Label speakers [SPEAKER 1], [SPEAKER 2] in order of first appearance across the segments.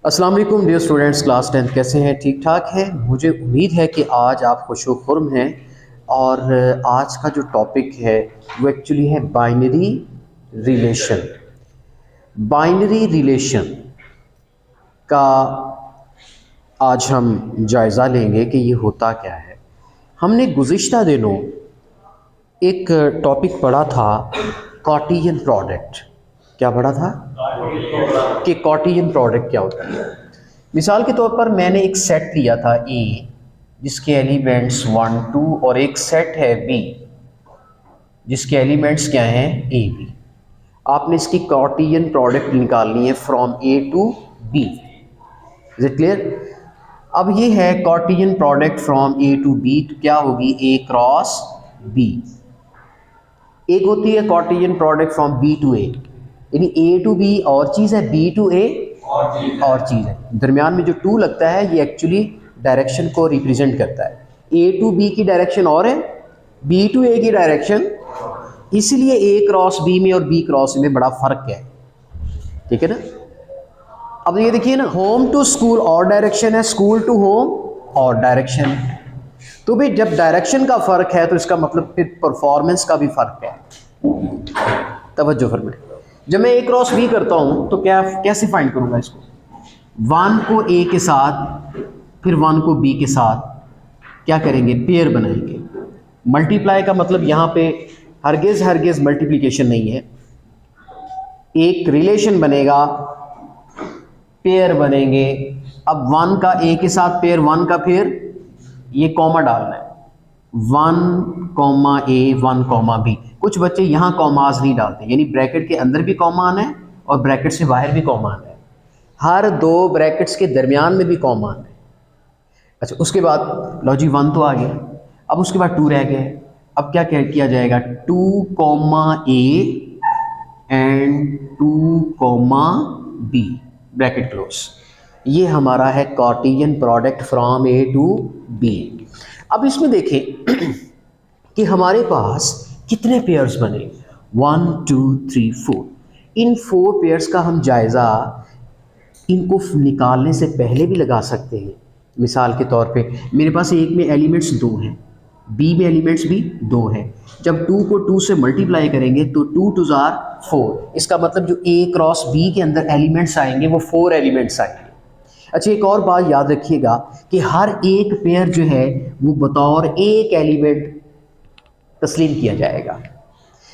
[SPEAKER 1] अस्सलाम वालेकुम dear students, class 10th कैसे हैं? ठीक ठाक हैं। मुझे उम्मीद है कि आज आप खुश-ओ-खुर्म हैं। और आज का जो टॉपिक है वो एक्चुअली है बाइनरी रिलेशन। बाइनरी रिलेशन का आज हम जायज़ा लेंगे कि ये होता क्या है। हमने गुज़िश्ता दिनों एक टॉपिक पढ़ा था, कार्टेशियन प्रोडक्ट। क्या पढ़ा था? कि कार्टेशियन प्रोडक्ट क्या होती है। मिसाल के तौर पर मैंने एक सेट लिया था ए, जिसके एलिमेंट्स 1 2 और एक सेट है बी जिसके एलिमेंट्स क्या हैं ए बी। आपने इसकी कार्टेशियन प्रोडक्ट निकालनी है from A to B. Is it clear? अब ये है Cartesian product from A to B, तो क्या होगी? A cross B. एक होती है Cartesian product from B to A, यानी ए टू बी और चीज़ है, बी टू ए और चीज़ है। दरमियान में जो टू लगता है ये एक्चुअली डायरेक्शन को रिप्रेजेंट करता है। ए टू बी की डायरेक्शन और है, बी टू ए की डायरेक्शन, इसलिए ए क्रॉस बी में और बी क्रॉस में बड़ा फर्क है। ठीक है ना? अब ये देखिए ना, होम टू स्कूल और डायरेक्शन है, स्कूल टू होम और डायरेक्शन। तो भाई जब डायरेक्शन का फर्क है तो इसका मतलब फिर परफॉर्मेंस का भी फर्क है। तवज्जो फरमाएं। जब मैं ए क्रॉस बी करता हूं तो क्या कैसे फाइंड करूंगा इसको? 1 को ए के साथ फिर 1 को बी के साथ क्या करेंगे? पेयर बनाएंगे। मल्टीप्लाई का मतलब यहाँ पे हरगिज़ मल्टीप्लिकेशन नहीं है, एक रिलेशन बनेगा, पेयर बनेंगे। अब 1 का ए के साथ पेयर, 1 का फिर ये कॉमा डालना है, 1 कॉमा ए 1 कॉमा बी। कुछ बच्चे यहाँ कॉमाज नहीं डालते, यानी ब्रैकेट के अंदर भी कॉमा आना है और ब्रैकेट से बाहर भी कॉमा आना है, हर दो ब्रैकेट्स के दरमियान में भी कॉमा आना है। अच्छा, उसके बाद लो जी 1 तो आ गया, अब उसके बाद 2 रह गया। अब क्या किया जाएगा? 2 comma A and 2 comma B, bracket close. ये हमारा है Cartesian product from A to B. अब इसमें देखें कि हमारे पास कितने पेयर्स बने, 1 2 3 4। इन 4 पेयर्स का हम जायज़ा इनको निकालने से पहले भी लगा सकते हैं। मिसाल के तौर पे मेरे पास एक में एलिमेंट्स 2 हैं, बी में एलिमेंट्स भी 2 हैं। जब 2 को 2 से मल्टीप्लाई करेंगे तो 2 2 ज़ार 4, इसका मतलब जो ए क्रॉस बी के अंदर एलिमेंट्स आएंगे वो 4 एलिमेंट्स आएंगे। अच्छा, एक और बात याद रखिएगा कि हर एक पेयर जो है वो बतौर एक एलिमेंट तस्लीम किया जाएगा।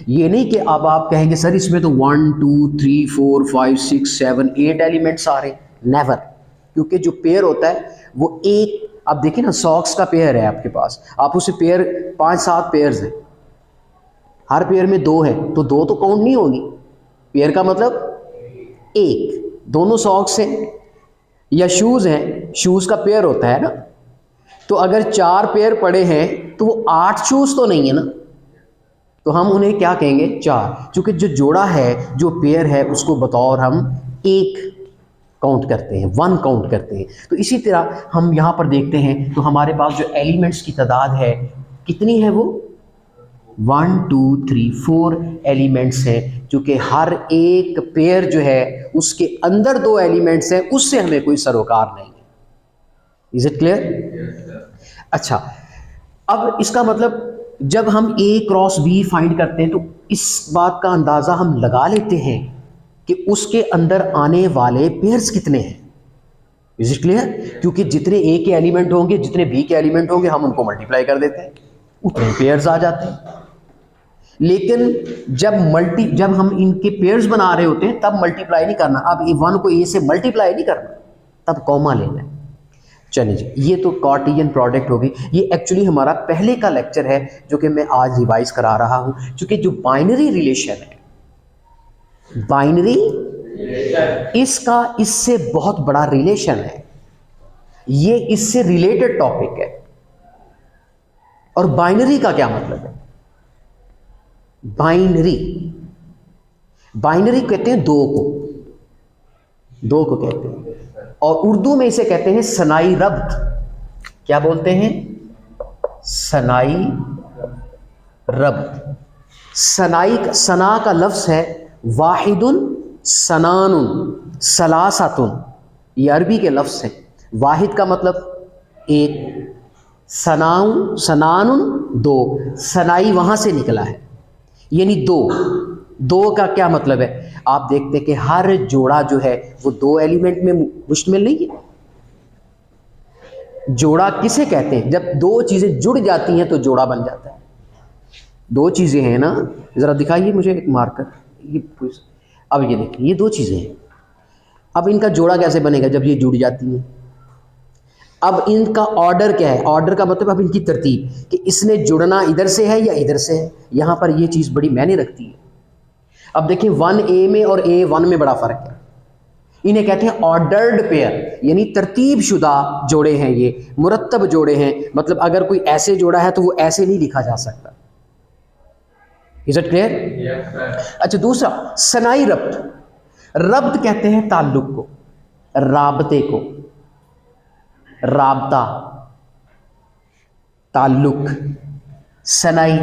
[SPEAKER 1] ये नहीं कि अब आप कहेंगे सर इसमें तो 1 2 3 4 5 6 7 8 एलिमेंट्स आ रहे, नेवर। क्योंकि जो पेयर होता है वो एक, अब देखिए ना, सॉक्स का पेयर है आपके पास, आप उसे पेयर 5 7 पेयर्स हैं, हर पेयर में 2 है तो 2 तो काउंट नहीं होगी। पेयर का मतलब एक, दोनों सॉक्स हैं या शूज़ हैं, शूज़ का पेयर होता है ना। तो अगर 4 पेयर पड़े हैं तो वो 8 शूज़ तो नहीं है ना, तो हम उन्हें क्या कहेंगे? 4। क्योंकि जो जोड़ा है, जो पेयर है, उसको बतौर हम एक काउंट करते हैं, 1 काउंट करते हैं। तो इसी तरह हम यहाँ पर देखते हैं तो हमारे पास जो एलिमेंट्स की तादाद है कितनी है? वो 1 2 3 4 एलिमेंट्स हैं। चूँकि हर एक पेयर जो है उसके अंदर 2 एलिमेंट्स हैं, उससे हमें कोई सरोकार नहीं है। Is it clear? अच्छा, अब इसका मतलब जब हम ए क्रॉस बी फाइंड करते हैं तो इस बात का अंदाज़ा हम लगा लेते हैं कि उसके अंदर आने वाले पेयर्स कितने हैं। Is it clear? क्योंकि जितने ए के एलिमेंट होंगे, जितने बी के एलिमेंट होंगे, हम उनको मल्टीप्लाई कर देते हैं, उतने पेयर्स आ जाते हैं। लेकिन जब हम इनके पेयर्स बना रहे होते हैं तब मल्टीप्लाई नहीं करना। अब 1 को ए से मल्टीप्लाई नहीं करना, तब कॉमा लेना है। चलिए जी, ये तो कार्टेशियन प्रोडक्ट होगी। ये एक्चुअली हमारा पहले का लेक्चर है जो कि मैं आज रिवाइज करा रहा हूँ। क्योंकि जो बाइनरी रिलेशन है, बाइनरी, इसका इससे बहुत बड़ा रिलेशन है, ये इससे रिलेटेड टॉपिक है। और बाइनरी का क्या मतलब है? बाइनरी, बाइनरी कहते हैं दो को कहते हैं, और उर्दू में इसे कहते हैं सनाई रब्त। क्या बोलते हैं? सनाई रब्त। सना का लफ्ज़ है वाहिदुन सनानुन सलासातुन, ये अरबी के लफ्ज़ हैं। वाहिद का मतलब एक, सनाउ सनानुन दो, सनाई वहाँ से निकला है, यानी दो। दो का क्या मतलब है? आप देखते हैं कि हर जोड़ा जो है वो दो एलिमेंट में मुश्तमिल नहीं है। जोड़ा किसे कहते हैं? जब दो चीज़ें जुड़ जाती हैं तो जोड़ा बन जाता है। दो चीज़ें हैं ना, ज़रा दिखाइए मुझे एक मार्कर, ये अब ये देखिए, ये दो चीज़ें हैं। अब इनका जोड़ा कैसे बनेगा? जब ये जुड़ जाती हैं। अब इनका ऑर्डर क्या है? ऑर्डर का मतलब अब इनकी तरतीब, कि इसने जुड़ना इधर से है या इधर से है। यहाँ पर ये चीज़ बड़ी मायने रखती है। अब देखिए 1A में और A1 में बड़ा फ़र्क है। इन्हें कहते हैं ऑर्डर्ड पेयर, यानी तरतीब शुदा जोड़े हैं, ये मुरत्तब जोड़े हैं। मतलब अगर कोई ऐसे जोड़ा है तो वो ऐसे नहीं लिखा जा सकता। Is it clear? अच्छा, दूसरा सनाई रब्त। रब्त कहते हैं ताल्लुक को, राबते को, राबता, ताल्लुक। सनाई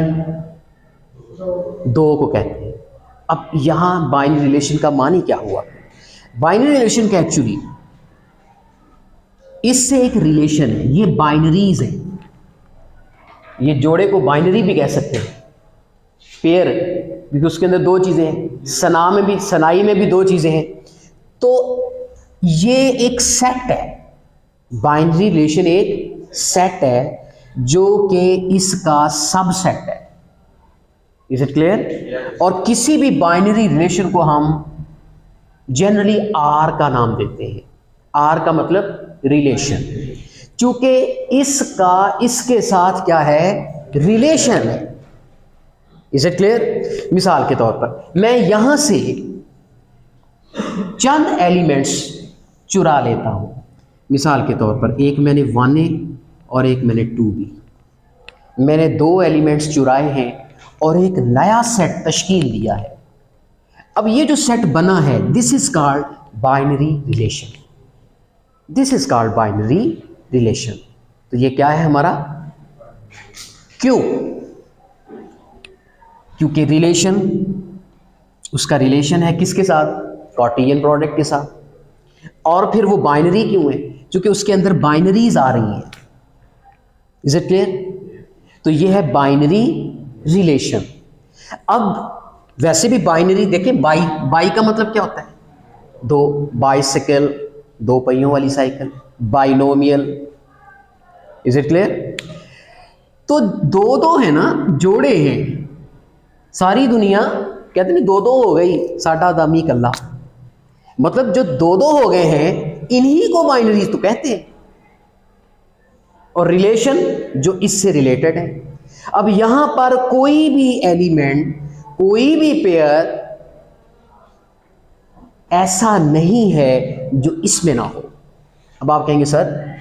[SPEAKER 1] दो को कहते हैं। अब यहां बाइनरी रिलेशन का मानी क्या हुआ? बाइनरी रिलेशन का एक्चुअली इससे एक रिलेशन है, ये बाइनरीज है। ये जोड़े को बाइनरी भी कह सकते हैं, पेयर, क्योंकि उसके अंदर दो चीजें हैं। सना में भी, सनाई में भी दो चीजें हैं। तो ये एक सेट है, बाइनरी रिलेशन एक सेट है जो कि इसका सबसेट है। Is it clear? और किसी भी बाइनरी रिलेशन को हम जनरली आर का नाम देते हैं। आर का मतलब रिलेशन, क्योंकि इसका इसके साथ क्या है? रिलेशन है। Is it clear? मिसाल के तौर पर मैं यहां से चंद एलिमेंट्स चुरा लेता हूं। मिसाल के तौर पर एक मैंने 1A और एक मैंने 2B। मैंने दो एलिमेंट्स चुराए हैं और एक नया सेट तश्कील दिया है। अब ये जो सेट बना है, this is called binary relation. This is called binary relation. तो ये क्या है हमारा? क्यों? क्योंकि रिलेशन, उसका रिलेशन है किसके साथ? कार्टेशियन प्रोडक्ट के साथ। और फिर वो बाइनरी क्यों है? क्योंकि उसके अंदर बाइनरीज आ रही हैं। Is it clear? तो ये है बाइनरी रिलेशन। अब वैसे भी बाइनरी देखें, बाई का मतलब क्या होता है? दो, बाइसिकल, दो पहियों वाली cycle, binomial. Is it clear? तो दो दो है ना, जोड़े हैं। सारी दुनिया कहते नहीं दो दो हो गई साडा दामी कल्ला, मतलब जो दो दो हो गए हैं इन्हीं को बाइनरीज तो कहते हैं। और रिलेशन जो इससे रिलेटेड है। अब यहां पर कोई भी एलिमेंट, कोई भी पेयर ऐसा नहीं है जो इसमें ना हो। अब आप कहेंगे सर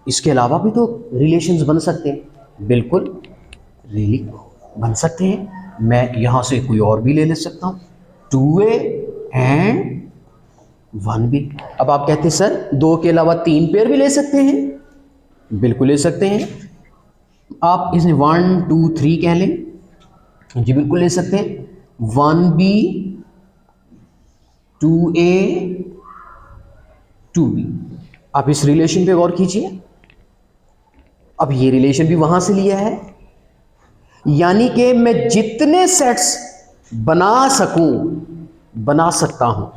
[SPEAKER 1] इसके अलावा भी तो रिलेशंस बन सकते हैं। बिल्कुल, रियली बन सकते हैं। मैं यहां से कोई और भी ले सकता हूं, 2A एंड 1B। अब आप कहते हैं सर दो के अलावा 3 पेयर भी ले सकते हैं। बिल्कुल ले सकते हैं। आप इसे 1 2 3 कह लें, जी बिल्कुल ले सकते हैं। 1B 2A 2B। आप इस रिलेशन पे गौर कीजिए। अब ये रिलेशन भी वहां से लिया है, यानी कि मैं जितने सेट्स बना सकूं बना सकता हूं।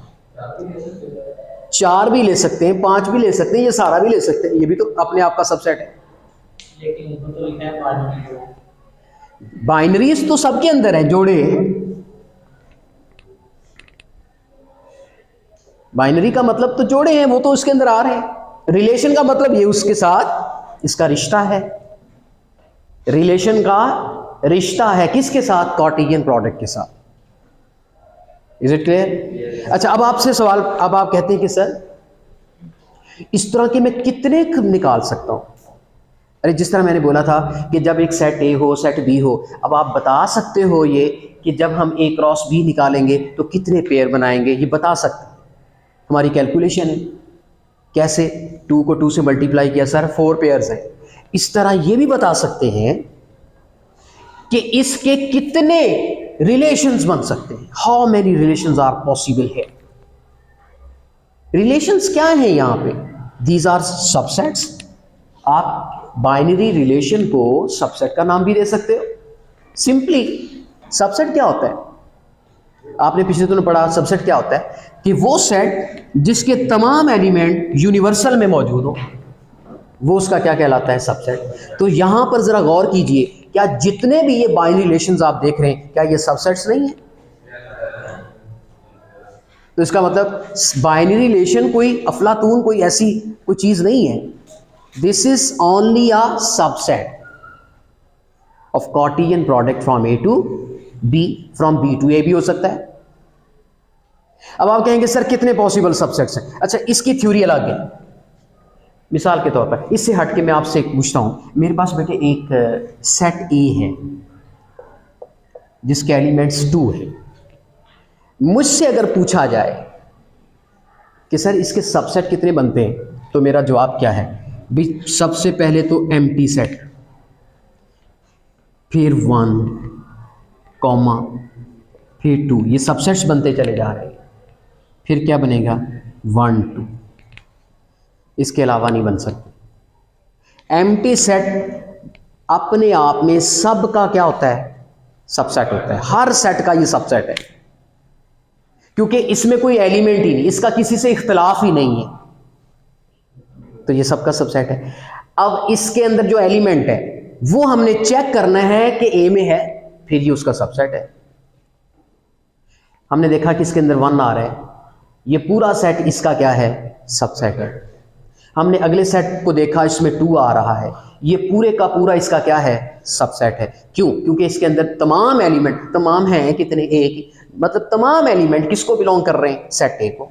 [SPEAKER 1] 4 भी ले सकते हैं, 5 भी ले सकते हैं, ये सारा भी ले सकते हैं। ये भी तो अपने आप का सबसेट है।
[SPEAKER 2] लेकिन ऊपर तो लिखा है बाइनरी।
[SPEAKER 1] बाइनरीज तो सबके अंदर है, जोड़े। बाइनरी का मतलब तो जोड़े हैं, वो तो उसके अंदर आ रहे हैं। रिलेशन का मतलब ये उसके साथ इसका रिश्ता है। रिलेशन का रिश्ता है किसके साथ? कार्टेशियन प्रोडक्ट के साथ। Is it clear? अच्छा, अब आपसे सवाल, अब आप कहते हैं कि सर इस तरह के मैं कितने निकाल सकता हूं? अरे जिस तरह मैंने बोला था कि जब एक सेट A हो, सेट B हो, अब आप बता सकते हो ये कि जब हम A क्रॉस B निकालेंगे तो कितने पेयर बनाएंगे, ये बता सकते हैं। हमारी कैलकुलेशन है। कैसे? 2 को 2 से मल्टीप्लाई किया, सर 4 पेयर्स हैं। इस तरह ये भी बता सकते हैं कि इसके कितने रिलेशंस बन सकते हैं, how many relations are possible है। रिलेशंस क्या है यहां पे? These are subsets. आप बाइनरी रिलेशन को सबसेट का नाम भी दे सकते हो। सिंपली सबसेट क्या होता है? आपने पिछले दिनों पढ़ा सबसेट क्या होता है कि वो सेट जिसके तमाम एलिमेंट यूनिवर्सल में मौजूद हो, वो उसका क्या कहलाता है? सबसेट। तो यहां पर जरा गौर कीजिए, क्या जितने भी ये बाइनरी रिलेशंस आप देख रहे हैं, क्या ये सबसेट्स नहीं है? तो इसका मतलब बाइनरी रिलेशन कोई अफलातून कोई ऐसी कोई चीज नहीं है। This is only a subset of Cartesian product from A to B, from B to A भी हो सकता है। अब आप कहेंगे सर कितने पॉसिबल सबसेट्स हैं? अच्छा, इसकी थ्योरी अलग है। मिसाल के तौर पर इससे हट के मैं आपसे एक पूछता हूं, मेरे पास बेटे एक सेट ए है जिसके एलिमेंट्स 2 है। मुझसे अगर पूछा जाए कि सर इसके सबसेट कितने बनते हैं, तो मेरा जवाब क्या है? भी सबसे पहले तो एम्प्टी सेट, फिर 1 कॉमा, फिर 2, ये सबसेट्स बनते चले जा रहे हैं। फिर क्या बनेगा? 1 2, इसके अलावा नहीं बन सकते। एम्प्टी सेट अपने आप में सब का क्या होता है? सबसेट होता है। हर सेट का ये सबसेट है, क्योंकि इसमें कोई एलिमेंट ही नहीं, इसका किसी से इख्तिलाफ ही नहीं है, तो ये सबका सबसेट है। अब इसके अंदर जो एलिमेंट है वो हमने चेक करना है कि ए में है, फिर ये उसका सबसेट है। हमने देखा कि इसके अंदर 1 आ रहा है, ये पूरा सेट इसका क्या है? सबसेट है। हमने अगले सेट को देखा, इसमें 2 आ रहा है, ये पूरे का पूरा इसका क्या है? सबसेट है। क्यों? क्योंकि इसके अंदर तमाम एलिमेंट, तमाम हैं कितने? एक, मतलब तमाम एलिमेंट किसको बिलोंग कर रहे हैं? सेट ए को।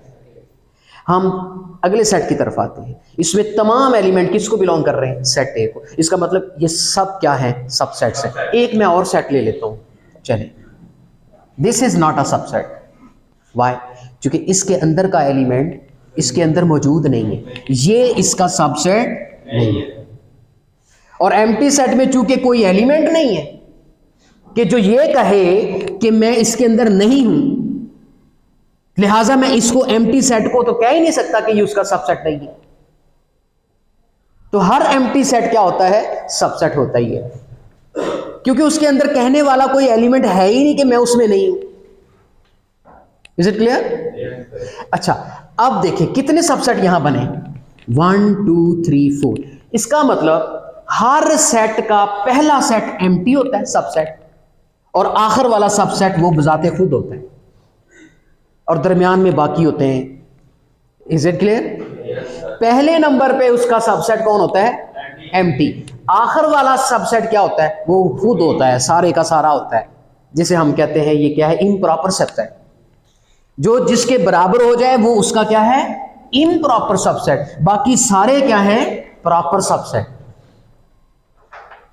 [SPEAKER 1] हम अगले सेट की तरफ आते हैं, इसमें तमाम एलिमेंट किसको बिलोंग कर रहे हैं? सेट ए को। इसका मतलब ये सब क्या है? सबसेट्स है। एक मैं और सेट ले लेता हूं, चलिए। This is not a subset. Why? क्योंकि इसके अंदर का एलिमेंट इसके अंदर मौजूद नहीं है, ये इसका सबसेट नहीं है। और एम्प्टी सेट में चूंकि कोई एलिमेंट नहीं है कि जो ये कहे कि मैं इसके अंदर नहीं हूं, लिहाजा मैं इसको एम्प्टी सेट को तो कह ही नहीं सकता कि ये उसका सबसेट नहीं है। तो हर एम्प्टी सेट क्या होता है? सबसेट होता ही है, क्योंकि उसके अंदर कहने वाला कोई एलिमेंट है ही नहीं कि मैं उसमें नहीं हूं। Is it clear? अच्छा, अब देखिए कितने सबसेट यहां बने? 1 2 3 4। इसका मतलब हर सेट का पहला सेट एम्प्टी होता है, सबसेट, और आखिर वाला सबसेट वो बजाते खुद होता है, और दरमियान में बाकी होते हैं। Is it clear? पहले नंबर पे उसका सबसेट कौन होता है? एम्प्टी। आखिर वाला सबसेट क्या होता है? वो खुद होता है, सारे का सारा होता है, जिसे हम कहते हैं ये क्या है? Improper subset. जो जिसके बराबर हो जाए वो उसका क्या है? Improper subset. बाकी सारे क्या है? Proper subset.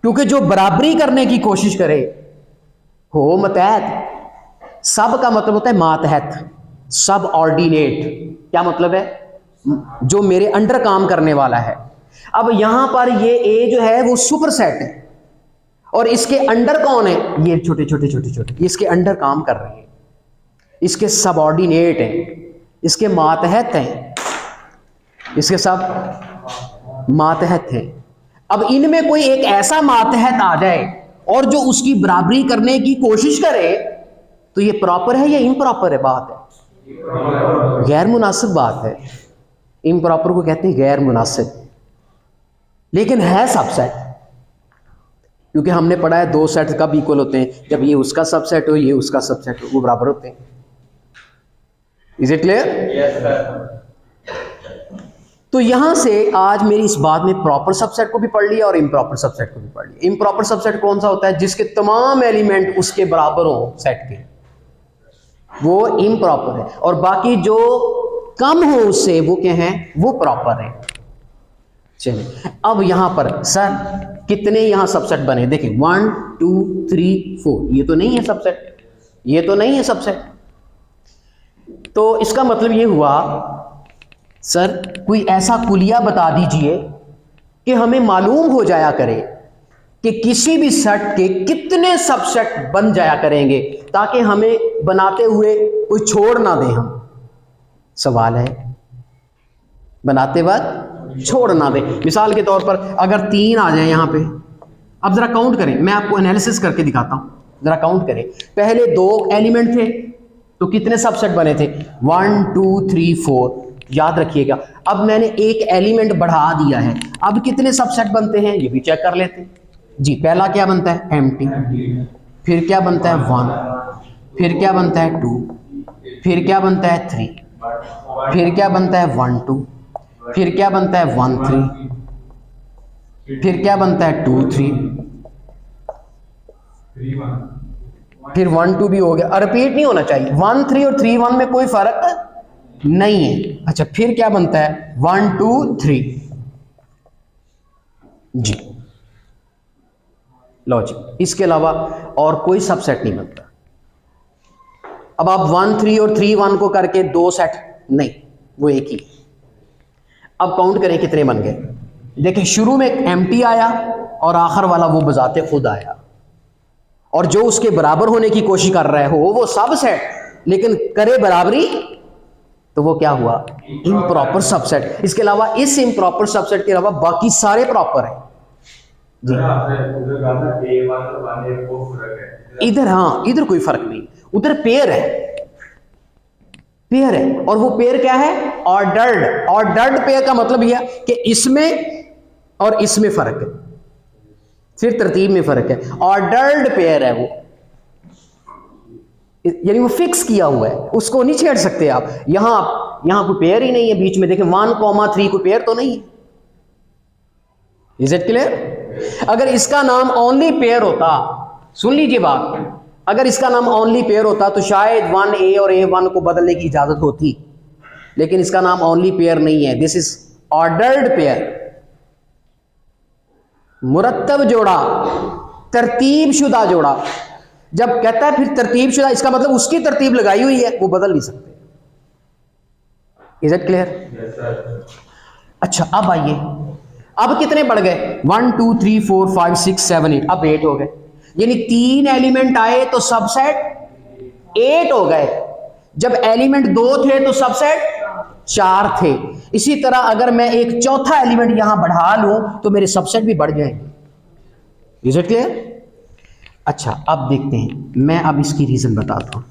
[SPEAKER 1] क्योंकि जो बराबरी करने की कोशिश करे हो मतहत, सब का मतलब होता है मातहत, सब ऑर्डिनेट। क्या मतलब है? जो मेरे अंडर काम करने वाला है। अब यहां पर ये ए जो है वो सुपर सेट है, और इसके अंडर कौन है? ये छोटे छोटे छोटे छोटे, इसके अंडर काम कर रहे हैं, इसके सबऑर्डिनेट हैं, इसके मातहत हैं, इसके सब मातहत हैं। अब इनमें कोई एक ऐसा मातहत आ जाए और जो उसकी बराबरी करने की कोशिश करे, तो ये प्रॉपर है या इम्प्रॉपर है? बात है गैर मुनासिब बात है। इम्प्रॉपर को कहते हैं गैर मुनासिब, लेकिन है सबसेट। क्योंकि हमने पढ़ा है 2 सेट कब इक्वल होते हैं? जब ये उसका सबसेट हो, ये उसका सबसेट हो, वो बराबर होते हैं। Is it clear?
[SPEAKER 2] Yes sir.
[SPEAKER 1] तो यहां से आज मेरी इस बात में प्रॉपर सबसेट को भी पढ़ लिया और इम्प्रॉपर सबसेट को भी पढ़ लिया। इम्प्रॉपर सबसेट कौन सा होता है? जिसके तमाम एलिमेंट उसके बराबर हो सेट के, वो इम्प्रॉपर है, और बाकी जो कम हो उससे वो क्या है? वो प्रॉपर है। चलिए, अब यहां पर सर कितने यहां सबसेट बने? देखिए 1 2 3 4, ये तो नहीं है सबसेट, ये तो नहीं है सबसेट। तो इसका मतलब ये हुआ सर कोई ऐसा कुलिया बता दीजिए कि हमें मालूम हो जाया करे कि किसी भी सेट के कितने सबसेट बन जाया करेंगे, ताकि हमें बनाते हुए कोई छोड़ ना दें हम। सवाल है बनाते वक्त छोड़ ना दे। मिसाल के तौर पर अगर 3 आ जाए यहाँ पे, अब जरा काउंट करें, मैं आपको एनालिसिस करके दिखाता हूँ, जरा काउंट करें। पहले 2 एलिमेंट थे तो कितने सबसेट बने थे? 1 2 3 4, याद रखिएगा। अब मैंने एक एलिमेंट बढ़ा दिया है, अब कितने सबसेट बनते हैं ये भी चेक कर लेते हैं जी। पहला क्या बनता है? एम्प्टी। फिर क्या बनता है? 1। फिर क्या बनता है? 2। फिर क्या बनता है? 3। फिर क्या बनता है? 1 2। फिर क्या बनता है? 1 3। फिर क्या बनता है? 2 3। फिर 1 2 भी हो गया। रिपीट नहीं होना चाहिए। 1 3 और 3 1 में कोई फर्क नहीं है। अच्छा, फिर क्या बनता है? 1 2 3 जी। लो जी, इसके अलावा और कोई सबसेट नहीं बनता। अब आप 1 3 और 3 1 को करके 2 सेट नहीं, वो एक ही। अब काउंट करें कितने बन गए। देखिए, शुरू में एक एम्प्टी आया और आखिर वाला वो बजाते खुद आया, और जो उसके बराबर होने की कोशिश कर रहे हो वो सबसेट, लेकिन करे बराबरी तो वो क्या हुआ? Improper subset. इसके अलावा, इस इम्प्रॉपर सबसेट के अलावा बाकी सारे प्रॉपर हैं जी। इधर हाँ, इधर कोई फर्क नहीं, उधर पेयर है, पेयर है। और वो पेयर क्या है? ऑर्डर्ड। ऑर्डर्ड पेयर का मतलब यह कि इसमें और इसमें फर्क है, फिर तरतीब में फर्क है। ऑर्डर्ड पेयर है वो, यानी वो फिक्स किया हुआ है, उसको नहीं छेड़ सकते आप। यहां कोई पेयर ही नहीं है बीच में। देखें 1 3 कोई पेयर तो नहीं है। Is it clear? अगर इसका नाम ओनली पेयर होता, सुन लीजिए बात, अगर इसका नाम ओनली पेयर होता तो शायद 1A और A1 को बदलने की इजाजत होती, लेकिन इसका नाम ओनली पेयर नहीं है। दिस इज ऑर्डर्ड पेयर, मुरत्तब जोड़ा, तरतीब शुदा जोड़ा। जब कहता है फिर तरतीब शुदा, इसका मतलब उसकी तरतीब लगाई हुई है, वो बदल नहीं सकते। Is it clear? अच्छा, अब आइए, अब कितने बढ़ गए? 1 2 3 4 5 6 7 8, अब 8 हो गए। यानी 3 एलिमेंट आए तो सबसेट 8 हो गए। जब एलिमेंट 2 थे तो सबसेट 4 थे। इसी तरह अगर मैं एक चौथा एलिमेंट यहां बढ़ा लूं तो मेरे सबसेट भी बढ़ जाएंगे। Is it clear? अच्छा, अब देखते हैं, मैं अब इसकी रीजन बताता हूं।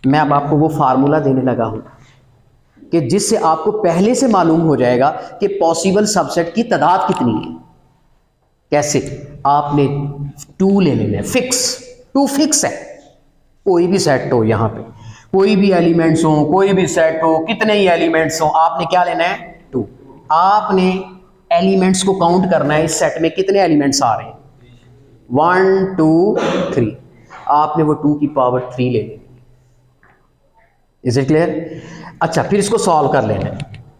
[SPEAKER 1] मैं अब आपको वो फार्मूला देने लगा हूं कि जिससे आपको पहले से मालूम हो जाएगा कि पॉसिबल सबसेट की तादाद कितनी है। कैसे? आपने 2 ले लेना है, फिक्स। 2 फिक्स है, कोई भी सेट हो, यहां पे कोई भी एलिमेंट्स हो, कोई भी सेट हो, कितने ही एलिमेंट्स हो, आपने क्या लेना है? 2। आपने एलिमेंट्स को काउंट करना है, इस सेट में कितने एलिमेंट्स आ रहे हैं? 1 2 3। आपने वो 2 की पावर 3 ले लेनी। Is it clear? अच्छा, फिर इसको सॉल्व कर लेना है।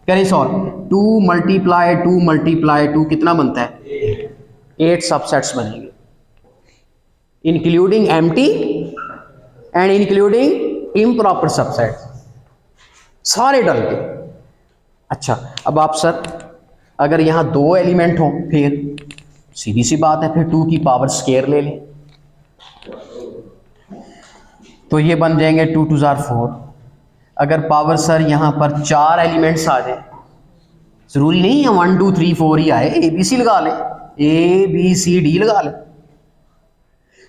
[SPEAKER 1] करें सॉल्व। 2 मल्टीप्लाई 2 मल्टीप्लाई 2 कितना बनता है? 8 सबसेट्स बनेंगे, including empty and including improper subset, सारे डल के। अच्छा, अब आप सर अगर यहां 2 एलिमेंट हो, फिर सीधी सी बात है, फिर 2 की पावर स्केयर ले लें, तो ये बन जाएंगे 2 2 4। अगर पावर सर यहां पर 4 एलिमेंट्स आ जाए, जरूरी नहीं है 1 2 3 4 ही आए, ABC लगा लें, ABCD लगा लें,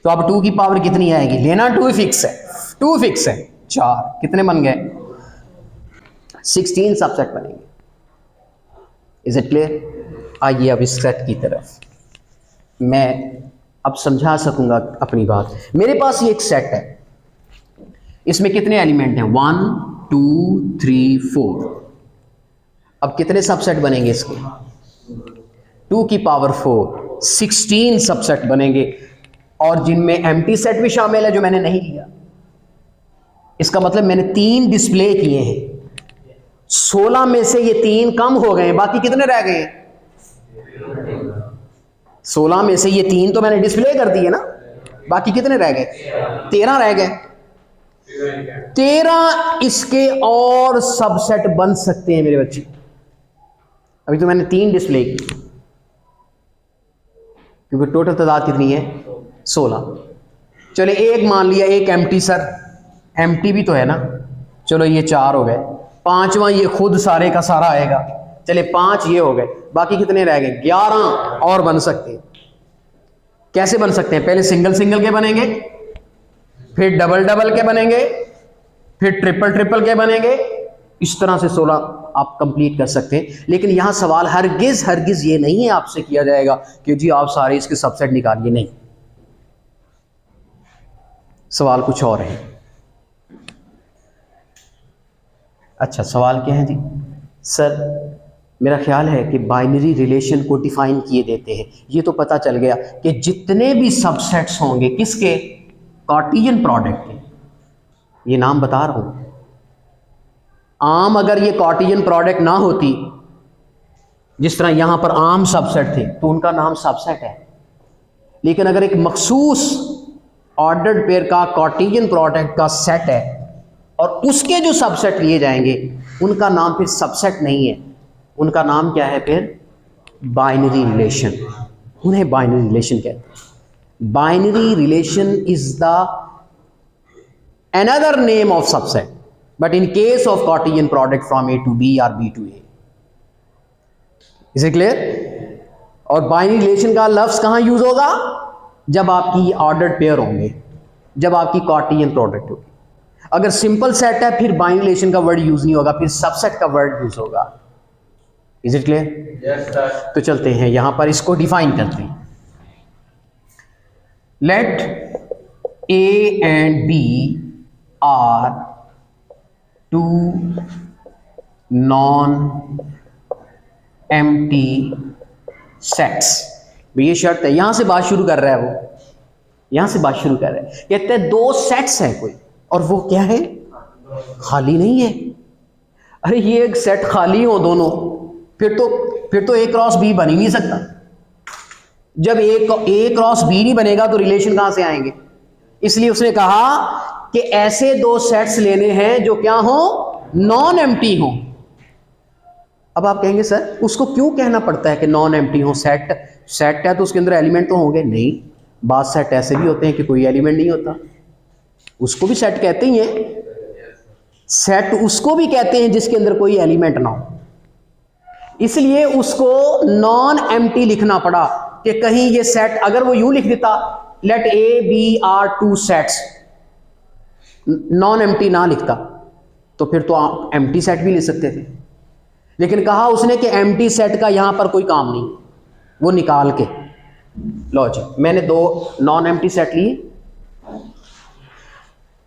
[SPEAKER 1] तो अब 2 की पावर कितनी आएगी? लेना 2 फिक्स है, 2 फिक्स है। 4 कितने बन गए? 16 सबसेट बनेंगे। Is it clear? आइए अब इस सेट की तरफ मैं अब समझा सकूंगा अपनी बात। मेरे पास ये एक सेट है, इसमें कितने एलिमेंट हैं? 1 2 3 4। अब कितने सबसेट बनेंगे इसके? 2 की पावर 4, 16 सबसेट बनेंगे, और जिनमें एम्प्टी सेट भी शामिल है जो मैंने नहीं लिया। इसका मतलब मैंने 3 डिस्प्ले किए हैं, 16 में से ये 3 कम हो गए, बाकी कितने रह गए? 16 में से ये 3 तो मैंने डिस्प्ले कर दिए ना, बाकी कितने रह गए? 13 रह गए। 13 इसके और सबसेट बन सकते हैं मेरे बच्चे। अभी तो मैंने 3 डिस्प्ले की, क्योंकि टोटल तादाद कितनी है? 16। चले एक मान लिया, एक एम्प्टी, सर एम्प्टी भी तो है ना, चलो ये 4 हो गए, पांचवा ये खुद सारे का सारा आएगा। चले 5 ये हो गए, बाकी कितने रह गए? 11 और बन सकते हैं। कैसे बन सकते हैं? पहले सिंगल सिंगल के बनेंगे, फिर डबल डबल के बनेंगे, फिर ट्रिपल ट्रिपल के बनेंगे। इस तरह से 16 आप कंप्लीट कर सकते हैं। लेकिन यहां सवाल हरगिज ये नहीं है आपसे किया जाएगा कि जी आप सारे इसके सबसेट निकालिए, नहीं। सवाल कुछ और है। अच्छा, सवाल क्या है जी? सर मेरा ख्याल है कि बाइनरी रिलेशन को डिफाइन किए देते हैं। ये तो पता चल गया कि जितने भी सबसेट्स होंगे किसके? कार्टेशियन प्रोडक्ट के। ये नाम बता रहा हूं। आम अगर ये कार्टेशियन प्रोडक्ट ना होती, जिस तरह यहां पर आम सबसेट थे, तो उनका नाम सबसेट है। लेकिन अगर एक मखसूस ऑर्डर्ड पेयर का कार्टेशियन प्रोडक्ट का सेट है और उसके जो सबसेट लिए जाएंगे उनका नाम फिर सबसेट नहीं है, उनका नाम क्या है? फिर बाइनरी रिलेशन। उन्हें बाइनरी रिलेशन कहते हैं। Binary relation is the another name of subset, but in case of Cartesian product from A to B और B to A. Is it clear? और बाइनरी रिलेशन का लफ्ज कहां यूज होगा? जब आपकी ऑर्डर्ड पेयर होंगे, जब आपकी कार्टेशियन प्रोडक्ट होगी। अगर सिंपल सेट है फिर बाइनरी रिलेशन का वर्ड यूज नहीं होगा, फिर सबसेट का वर्ड यूज होगा। Is it clear?
[SPEAKER 2] Yes sir.
[SPEAKER 1] तो चलते हैं यहां पर इसको डिफाइन करते हैं। Let A and B are two non empty sets. ये शर्त है, यहां से बात शुरू कर रहा है वो, यहां से बात शुरू कर रहा है। कहते हैं 2 सेट्स हैं कोई, और वो क्या है? खाली नहीं है। अरे ये एक सेट खाली हो दोनों, फिर तो ए क्रॉस बी बन ही नहीं सकता। जब ए क्रॉस बी नहीं बनेगा तो रिलेशन कहां से आएंगे? इसलिए उसने कहा कि ऐसे 2 सेट्स लेने हैं जो क्या हो? नॉन एम्प्टी हो। अब आप कहेंगे सर उसको क्यों कहना पड़ता है कि नॉन एम्प्टी हो? सेट है तो उसके अंदर एलिमेंट तो होंगे। नहीं, बाद सेट ऐसे भी होते हैं कि कोई एलिमेंट नहीं होता, उसको भी सेट कहते ही हैं। सेट उसको भी कहते हैं जिसके अंदर कोई एलिमेंट ना हो, इसलिए उसको नॉन एम्प्टी लिखना पड़ा कि कहीं ये सेट, अगर वो यूं लिख देता let A B are 2 sets, non empty ना लिखता तो फिर तो आप एम्प्टी सेट भी ले सकते थे। लेकिन कहा उसने कि एम्प्टी सेट का यहां पर कोई काम नहीं, वो निकाल के लो जी। मैंने 2 नॉन एम्प्टी सेट लिए।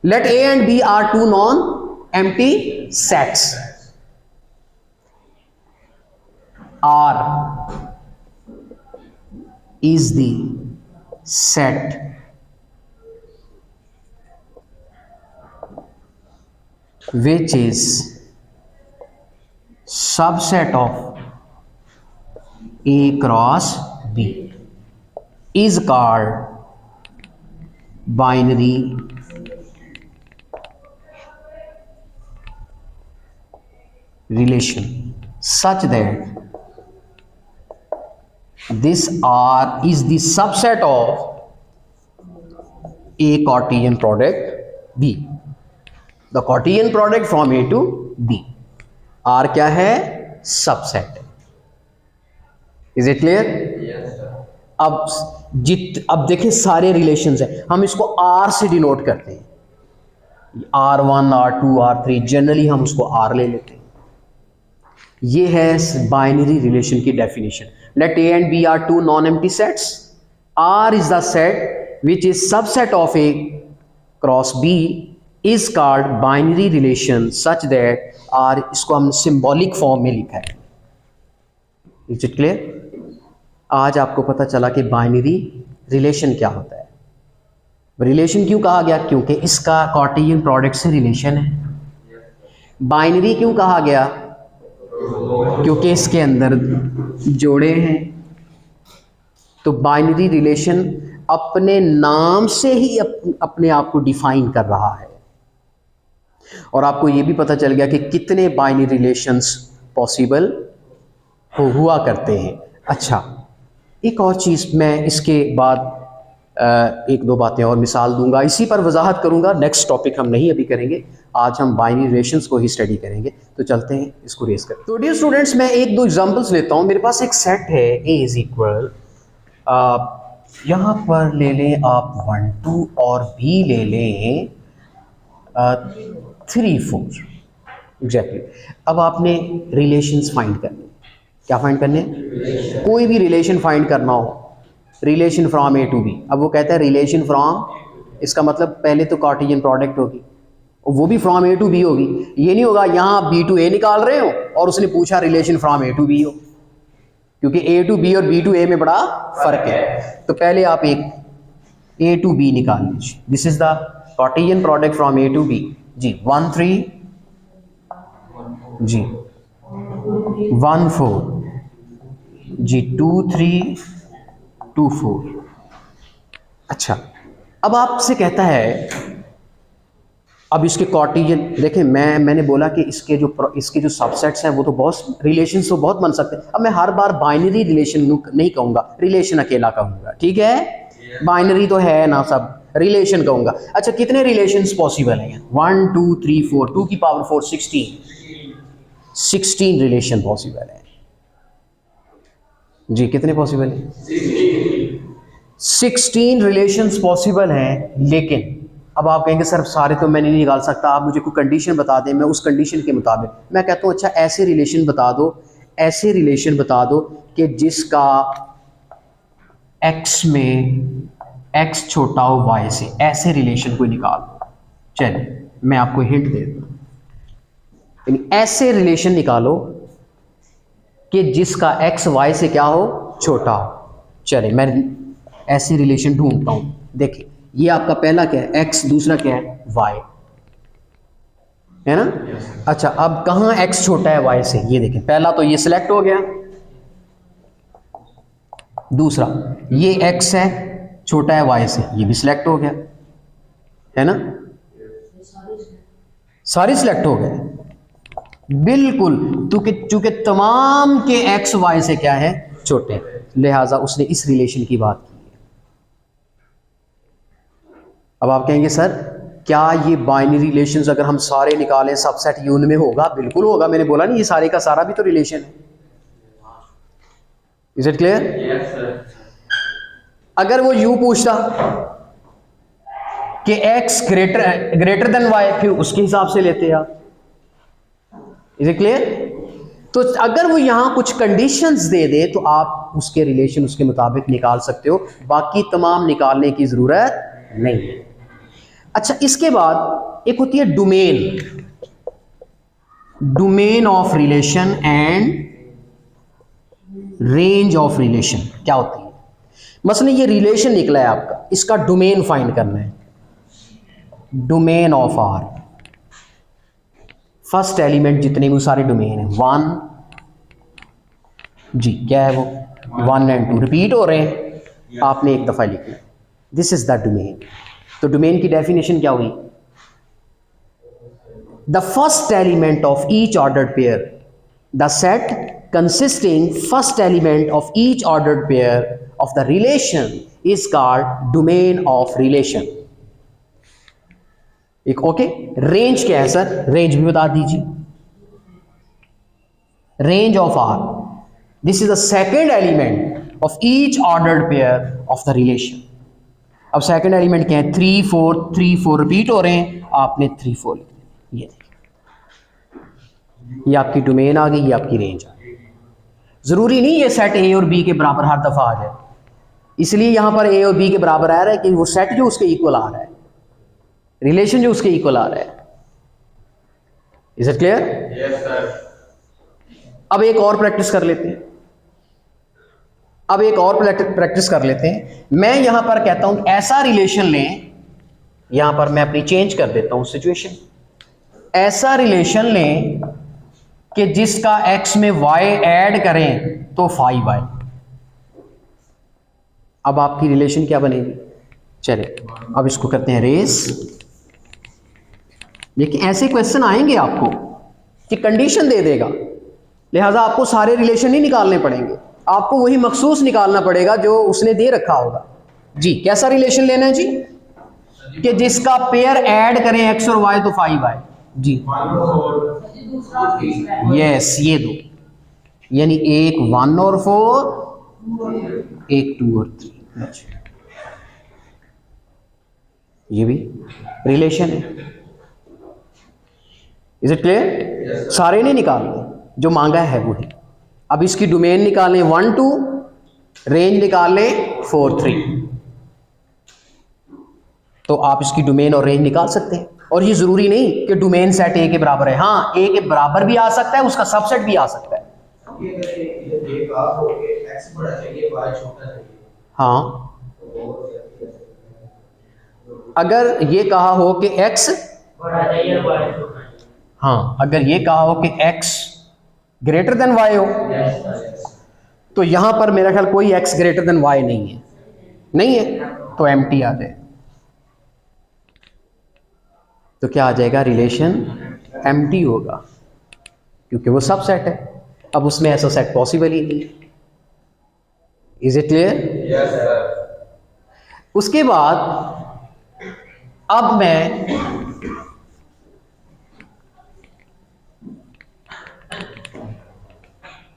[SPEAKER 1] Let A and B are 2 non empty sets. R is the set which is subset of A cross B is called binary relation such that this R is the subset of A Cartesian product B, the Cartesian product from A to B. R क्या है? Subset. Is it clear? अब देखिए सारे relations हैं, हम इसको R से denote करते हैं। R1 R2 R3 जनरली हम उसको R ले लेते हैं। ये है बाइनरी रिलेशन की definition. Let A and B are 2 non-empty sets. R is the set which is subset of A cross B is called binary relation such that R, इसको हम symbolic form में लिखा है। Is it clear? आज आपको पता चला कि बाइनरी रिलेशन क्या होता है। रिलेशन क्यों कहा गया? क्योंकि इसका कार्टेशियन प्रोडक्ट से रिलेशन है। बाइनरी क्यों कहा गया? क्योंकि इसके अंदर जोड़े हैं। तो बाइनरी रिलेशन अपने नाम से ही अपने आप को डिफाइन कर रहा है। और आपको यह भी पता चल गया कि कितने बाइनरी रिलेशंस पॉसिबल हुआ करते हैं। अच्छा, एक और चीज़ मैं इसके बाद 1-2 बातें और मिसाल दूंगा, इसी पर वजाहत करूंगा। नेक्स्ट टॉपिक हम नहीं अभी करेंगे, आज हम बाइनरी रिलेशंस को ही स्टडी करेंगे। तो चलते हैं इसको रेस कर। तो डियर स्टूडेंट्स, मैं एक दो एग्जांपल्स लेता हूँ। मेरे पास एक सेट है ए इज इक्वल, यहाँ पर ले लें आप 1 2 और बी ले लें 3 4 एग्जैक्टली। अब आपने रिलेशंस फाइंड करने। क्या फाइंड करने? कोई भी रिलेशन फाइंड करना हो, relation from A to B. अब वो कहता है रिलेशन फ्रॉम, इसका मतलब पहले तो कार्टेशियन प्रोडक्ट होगी, वो भी फ्रॉम ए टू बी होगी। ये नहीं होगा यहाँ बी टू ए निकाल रहे हो और उसने पूछा relation from A to B हो, क्योंकि ए टू बी और बी टू ए में बड़ा फर्क है। तो पहले आप एक ए टू बी निकाल लीजिए। This is the Cartesian product from A to B जी। 1 3 जी, 1 4 जी, 2 3 2 4। अच्छा, अब आपसे कहता है, अब इसके कार्टेशियन देखें, मैंने बोला कि इसके जो सबसेट्स हैं वो तो बहुत रिलेशंस तो बहुत बन सकते हैं। अब मैं हर बार बाइनरी रिलेशन नहीं कहूँगा, रिलेशन अकेला कहूँगा, ठीक है? बाइनरी तो है ना, सब रिलेशन कहूँगा। अच्छा, कितने रिलेशंस पॉसिबल हैं? 1 2 3 4, 2 की पावर 4 16 रिलेशन पॉसिबल है जी। कितने पॉसिबल हैं? 16 रिलेशंस पॉसिबल हैं। लेकिन अब आप कहेंगे सर सारे तो मैं नहीं निकाल सकता, आप मुझे कोई कंडीशन बता दें, मैं उस कंडीशन के मुताबिक। मैं कहता हूँ अच्छा ऐसे रिलेशन बता दो, ऐसे रिलेशन बता दो कि जिसका x में x छोटा हो y से, ऐसे रिलेशन कोई निकाल दो। चलिए मैं आपको हिंट दे दूँ, यानी ऐसे रिलेशन निकालो कि जिसका x y से क्या हो, छोटा हो। चलिए मैं ऐसे रिलेशन ढूंढता हूँ। देखिए ये आपका पहला क्या है, x, दूसरा क्या है, y, है ना? अच्छा, अब कहाँ x छोटा है y से, ये देखें, पहला तो ये सिलेक्ट हो गया, दूसरा ये x है छोटा है y से, ये भी सिलेक्ट हो गया, है ना? सारे सिलेक्ट हो गए बिल्कुल, चूंकि तमाम के x y से क्या है, छोटे, लिहाजा उसने इस रिलेशन की बात की। अब आप कहेंगे सर क्या ये बाइनरी रिलेशंस अगर हम सारे निकालें सबसेट यून में होगा? बिल्कुल होगा, मैंने बोला नहीं ये सारे का सारा भी तो रिलेशन है। Is it clear?
[SPEAKER 2] Yes sir.
[SPEAKER 1] अगर वो यूं पूछता कि x ग्रेटर देन y, फिर उसके हिसाब से लेते आप। Is it clear? तो अगर वो यहां कुछ कंडीशंस दे दे तो आप उसके रिलेशन उसके मुताबिक निकाल सकते हो, बाकी तमाम निकालने की जरूरत नहीं है। अच्छा, इसके बाद एक होती है domain of relation and range of relation. क्या होती है? मसलन ये रिलेशन निकला है आपका, इसका डोमेन फाइंड करना है। Domain of R, first element जितने भी सारे डोमेन है, 1 जी, क्या है वो, 1 और 2 रिपीट हो रहे हैं, आपने एक दफा लिखना, दिस इज द डोमेन। तो डोमेन की डेफिनेशन क्या हुई? The first element of each ordered pair, the set consisting first element of each ordered pair of the relation is called domain of relation. एक ओके। रेंज क्या है sir? Range भी बता दीजिए। Range of R, this is the second element of each ordered pair of the relation. अब second element क्या है? 3 4 3 4 repeat हो रहे हैं, आपने 3 4 लिख दिया। ये देखिए, ये आपकी डोमेन आ गई, ये आपकी रेंज आ गई। जरूरी नहीं ये सेट ए और बी के बराबर हर दफा आ जाए, इसलिए यहां पर ए और बी के बराबर आ रहा है कि वो सेट जो उसके इक्वल आ रहा है, रिलेशन जो उसके इक्वल आ रहा है। Is it clear?
[SPEAKER 2] Yes sir.
[SPEAKER 1] अब एक और प्रैक्टिस कर लेते हैं। प्रैक्टिस कर लेते हैं। मैं यहां पर कहता हूं ऐसा रिलेशन लें, यहां पर मैं अपनी चेंज कर देता हूं सिचुएशन। ऐसा रिलेशन लें कि जिसका x में y ऐड करें तो 5y। अब आपकी रिलेशन क्या बनेगी? चलिए अब इसको करते हैं रेस। देखिए ऐसे क्वेश्चन आएंगे आपको कि कंडीशन दे देगा, लिहाजा आपको सारे रिलेशन नहीं निकालने पड़ेंगे, आपको वही मखसूस निकालना पड़ेगा जो उसने दे रखा होगा। जी, कैसा रिलेशन लेना है जी? कि जिसका पेयर ऐड करें x और y तो 5y। जी यस, ये दो, यानी एक 1 और 4, एक 2 और 3। अच्छा, ये भी रिलेशन है। Is it clear? सारे नहीं निकालने, जो मांगा है वो है। अब इसकी डोमेन निकालें 1 2, रेंज निकाल लें 4 3, तो आप इसकी डोमेन और रेंज निकाल सकते हैं। और ये जरूरी नहीं कि डोमेन सेट ए के बराबर है, हाँ ए के बराबर भी आ सकता है, उसका सबसेट भी आ सकता है। हाँ, अगर ये कहा हो कि x, हाँ अगर ये कहा हो कि x ग्रेटर देन y हो, तो यहां पर मेरा ख्याल कोई x ग्रेटर देन y नहीं है, नहीं है, तो एम्प्टी आ जाए। तो क्या आ जाएगा? रिलेशन एम्प्टी होगा, क्योंकि वो सबसेट है। अब उसमें ऐसा सेट पॉसिबल ही नहीं है। Is it clear?
[SPEAKER 3] Yes sir.
[SPEAKER 1] उसके बाद अब मैं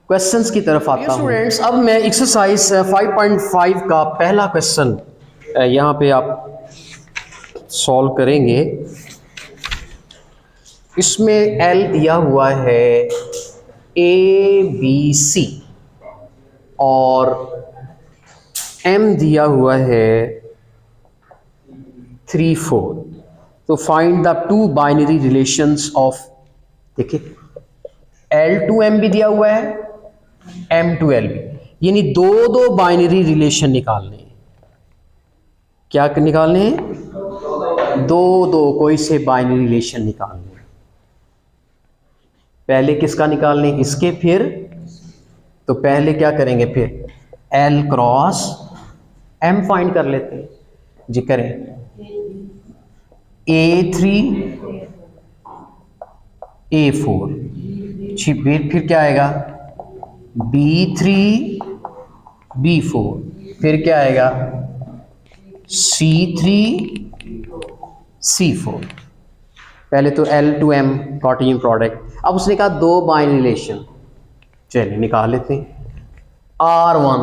[SPEAKER 1] क्वेश्चंस की तरफ आता हूं। स्टूडेंट्स, अब मैं एक्सरसाइज 5.5 का पहला क्वेश्चन यहां पे आप सॉल्व करेंगे। इसमें L दिया हुआ है ABC और M दिया हुआ है 3 4। तो find the two binary relations of, देखिए L टू M भी दिया हुआ है, M टू L भी, यानी दो बाइनरी रिलेशन निकालने हैं। क्या निकालने हैं? दो कोई से बाइनरी रिलेशन निकालने हैं। पहले किसका निकालने? इसके। फिर तो पहले क्या करेंगे? फिर L क्रॉस M फाइंड कर लेते हैं जी। करें A3 A4, फिर क्या आएगा? B3 B4, फिर क्या आएगा? C3 C4। पहले तो L to M Cartesian product. अब उसने कहा दो बाइनरी रिलेशन, चलिए निकाल लेते हैं। R1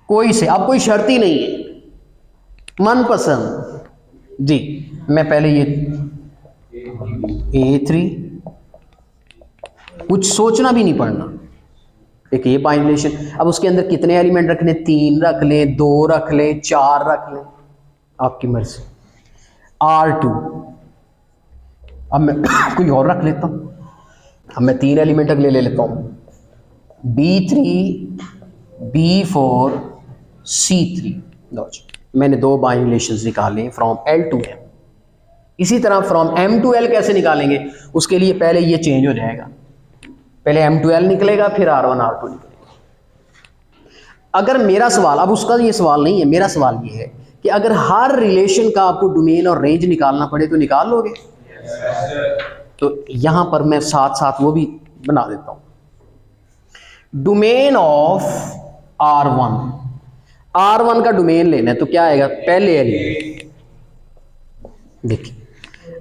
[SPEAKER 1] कोई से, अब कोई शर्त ही नहीं है, मनपसंद जी। मैं पहले ये A3, कुछ सोचना भी नहीं पड़ना, एक ये बाइनरी रिलेशन। अब उसके अंदर कितने एलिमेंट रखने? 3 रख लें, 2 रख लें, 4 रख लें, आपकी मर्जी। R2, अब मैं कोई और रख लेता हूं। अब मैं 3 एलिमेंट अगले ले लेता हूं, B3 B4 C3। लो जी, मैंने दो बाइनरी रिलेशंस निकाले फ्रॉम L टू M। इसी तरह फ्रॉम M टू L कैसे निकालेंगे? उसके लिए पहले ये चेंज हो जाएगा, पहले M टू L निकलेगा, फिर R1 R2 निकलेगा। अगर मेरा सवाल, अब उसका ये सवाल नहीं है, मेरा सवाल ये है कि अगर हर रिलेशन का आपको डोमेन और रेंज निकालना पड़े तो निकाल लोगे? तो यहां पर मैं साथ साथ वो भी बना देता हूं। डोमेन ऑफ R1 का डोमेन लेना है, तो क्या आएगा? पहले एलिमेंट। देखिए,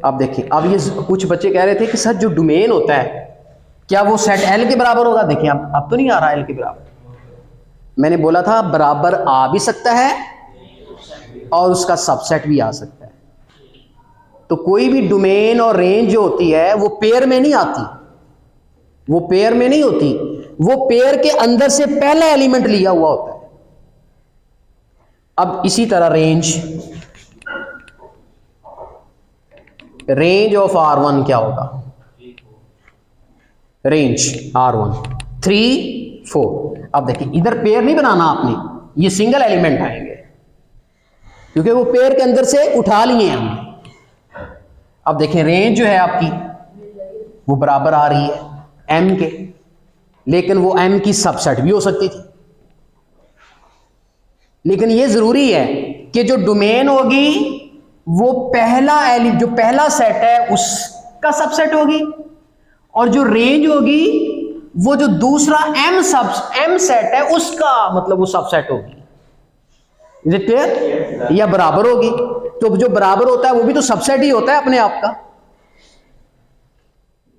[SPEAKER 1] अब देखिए, अब ये कुछ बच्चे कह रहे थे कि सर जो डोमेन होता है क्या वो सेट L के बराबर होगा? देखिए अब तो नहीं आ रहा L के बराबर। मैंने बोला था बराबर आ भी सकता है और उसका सबसेट भी आ सकता है। तो कोई भी डोमेन और रेंज जो होती है वो पेयर में नहीं आती, वो पेयर में नहीं होती, वो पेयर के अंदर से पहला एलिमेंट लिया हुआ होता है। अब इसी तरह रेंज ऑफ R1 क्या होगा? Range R1 3 4। अब देखिए, इधर पेयर नहीं बनाना आपने, ये सिंगल एलिमेंट आएंगे क्योंकि वो पेयर के अंदर से उठा लिए हैं हमने। अब देखें, रेंज जो है आपकी वो बराबर आ रही है M के, लेकिन वो M की सबसेट भी हो सकती थी। लेकिन ये जरूरी है कि जो डोमेन होगी वो जो पहला सेट है उसका सबसेट होगी, और जो रेंज होगी वो जो दूसरा M सेट है उसका मतलब वो सबसेट होगी। Is it clear? या बराबर होगी। तो जो बराबर होता है वो भी तो सबसेट ही होता है अपने आप का।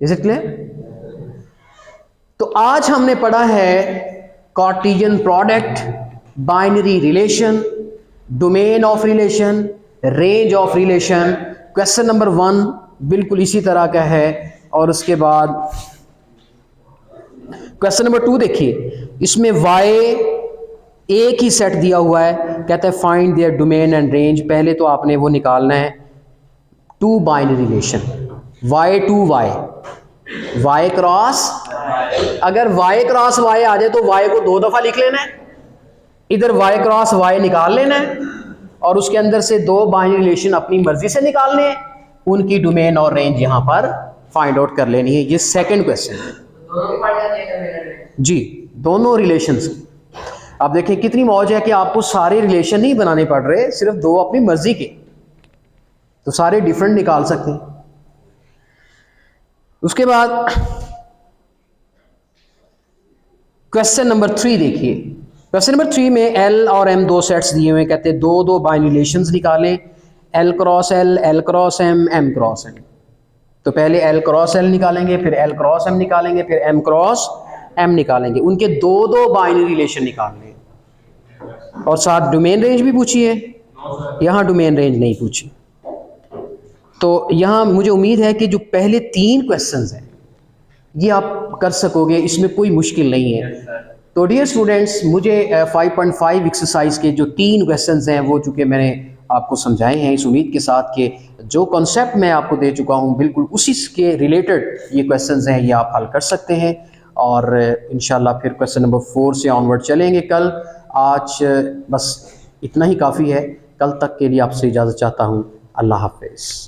[SPEAKER 1] Is it clear? तो आज हमने पढ़ा है Cartesian product, binary relation, domain of relation, range of relation. Question number 1 बिल्कुल इसी तरह का है। और उसके बाद क्वेश्चन नंबर 2 देखिए, इसमें y एक ही सेट दिया हुआ है, कहता है find their domain and range. पहले तो आपने वो निकालना है to binary relation, y to y cross. अगर y क्रॉस y आ जाए तो y को 2 दफा लिख लेना है, इधर y क्रॉस y निकाल लेना है और उसके अंदर से 2 बाइनरी रिलेशन अपनी मर्जी से निकालने हैं, उनकी डोमेन और रेंज यहां पर फाइंड आउट कर लेनी है। ये सेकंड क्वेश्चन है जी, दोनों रिलेशंस। अब देखिए कितनी मौज है कि आपको सारे रिलेशन नहीं बनाने पड़ रहे, सिर्फ 2 अपनी मर्जी के, तो सारे डिफरेंट निकाल सकते हैं। उसके बाद क्वेश्चन नंबर 3 देखिए। क्वेश्चन नंबर 3 में L और M 2 सेट्स दिए हुए हैं, कहते हैं 2 बाइनरी रिलेशंस निकालें, L cross L, L cross M, M cross M। तो पहले L क्रॉस L निकालेंगे, फिर L क्रॉस M निकालेंगे, फिर M क्रॉस M निकालेंगे, उनके 2 बाइनरी रिलेशन निकालने और साथ डोमेन रेंज भी पूछी है। यहाँ डोमेन रेंज नहीं पूछी। तो यहाँ मुझे उम्मीद है कि जो पहले 3 क्वेश्चंस हैं ये आप कर सकोगे, इसमें कोई मुश्किल नहीं है। तो डियर स्टूडेंट्स, मुझे 5.5 एक्सरसाइज के जो 3 क्वेश्चंस हैं वो चूँकि मैंने आपको समझाए हैं, इस उम्मीद के साथ कि जो कॉन्सेप्ट मैं आपको दे चुका हूँ बिल्कुल उसी के रिलेटेड ये क्वेश्चंस हैं, ये आप हल कर सकते हैं। और इंशाल्लाह फिर क्वेश्चन नंबर 4 से ऑनवर्ड चलेंगे कल। आज बस इतना ही काफ़ी है। कल तक के लिए आपसे इजाज़त चाहता हूँ। अल्लाह हाफ़िज़।